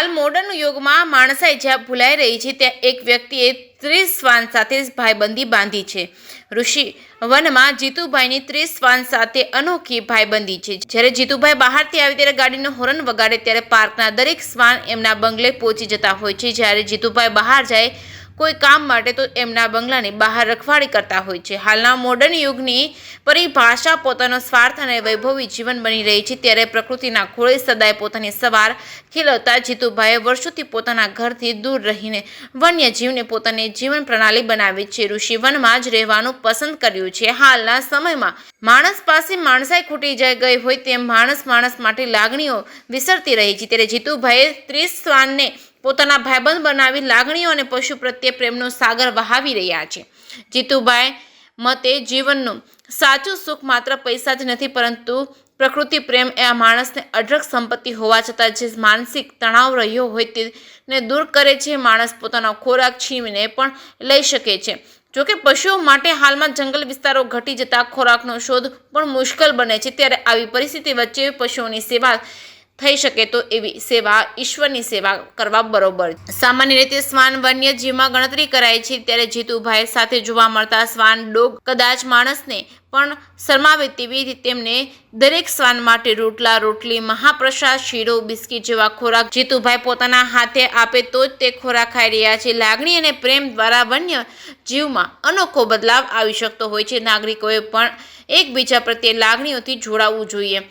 હાલ મોડર્ન યુગમાં માણસાઈ જ્યાં ભૂલાઈ રહી છે ત્યાં એક વ્યક્તિએ 30 શ્વાન સાથે ભાઈબંધી બાંધી છે। ઋષિ વનમાં જીતુભાઈની 30 શ્વાન સાથે અનોખી ભાઈબંધી છે। જ્યારે જીતુભાઈ બહારથી આવે ત્યારે ગાડીનો હોર્ન વગાડે ત્યારે પાર્કના દરેક શ્વાન એમના બંગલે પહોંચી જતા હોય છે। જ્યારે જીતુભાઈ બહાર જાય કોઈ કામ માટે તો એમના બંગલાની બહાર રખવાડી કરતા હોય છે। હાલના મોડર્ન યુગની પરિભાષા પોતાનો સ્વાર્થ અને વૈભવી જીવન બની રહી છે ત્યારે પ્રકૃતિના ખોળે સદાય પોતાની સવાર ખીલવતા જીતુભાઈએ વર્ષોથી પોતાના ઘરથી દૂર રહીને વન્યજીવને પોતાની જીવન પ્રણાલી બનાવી છે। ઋષિવનમાં જ રહેવાનું પસંદ કર્યું છે। હાલના સમયમાં માણસ પાસે માણસાઈ ખૂટી ગઈ હોય તેમ માણસ માટે લાગણીઓ વિસરતી રહી છે ત્યારે જીતુભાઈએ 30 શ્વાનને પોતાના ભાઈબંધ બનાવી લાગણીઓ અને પશુ પ્રત્યે પ્રેમનો સાગર વહાવી રહ્યા છે। જીતુભાઈ મતે જીવનનું સાચું સુખ માત્ર પૈસા જ નથી પરંતુ પ્રકૃતિ પ્રેમ એ આ માણસને અઢળક સંપત્તિ હોવા છતાં જે માનસિક તણાવ રહ્યો હોય તેને દૂર કરે છે। માણસ પોતાનો ખોરાક છીનવીને પણ લઈ શકે છે જોકે પશુઓ માટે હાલમાં જંગલ વિસ્તારો ઘટી જતા ખોરાકનો શોધ પણ મુશ્કેલ બને છે ત્યારે આવી પરિસ્થિતિ વચ્ચે પશુઓની સેવા થઈ શકે તો એવી સેવા ઈશ્વરની સેવા કરવા બરોબર। સામાન્ય રીતે શ્વાન વન્યજીવમાં ગણતરી કરાય છે ત્યારે જીતુભાઈ સાથે જોવા મળતા શ્વાન ડોગ કદાચ માણસને પણ શરમાવે તેવી તેમને દરેક શ્વાન માટે રોટલા રોટલી મહાપ્રસાદ શીરો બિસ્કીટ જેવા ખોરાક જીતુભાઈ પોતાના હાથે આપે તો જ તે ખોરાક ખાઈ રહ્યા છે। લાગણી અને પ્રેમ દ્વારા વન્ય જીવમાં અનોખો બદલાવ આવી શકતો હોય છે। નાગરિકોએ પણ એકબીજા પ્રત્યે લાગણીઓથી જોડાવવું જોઈએ।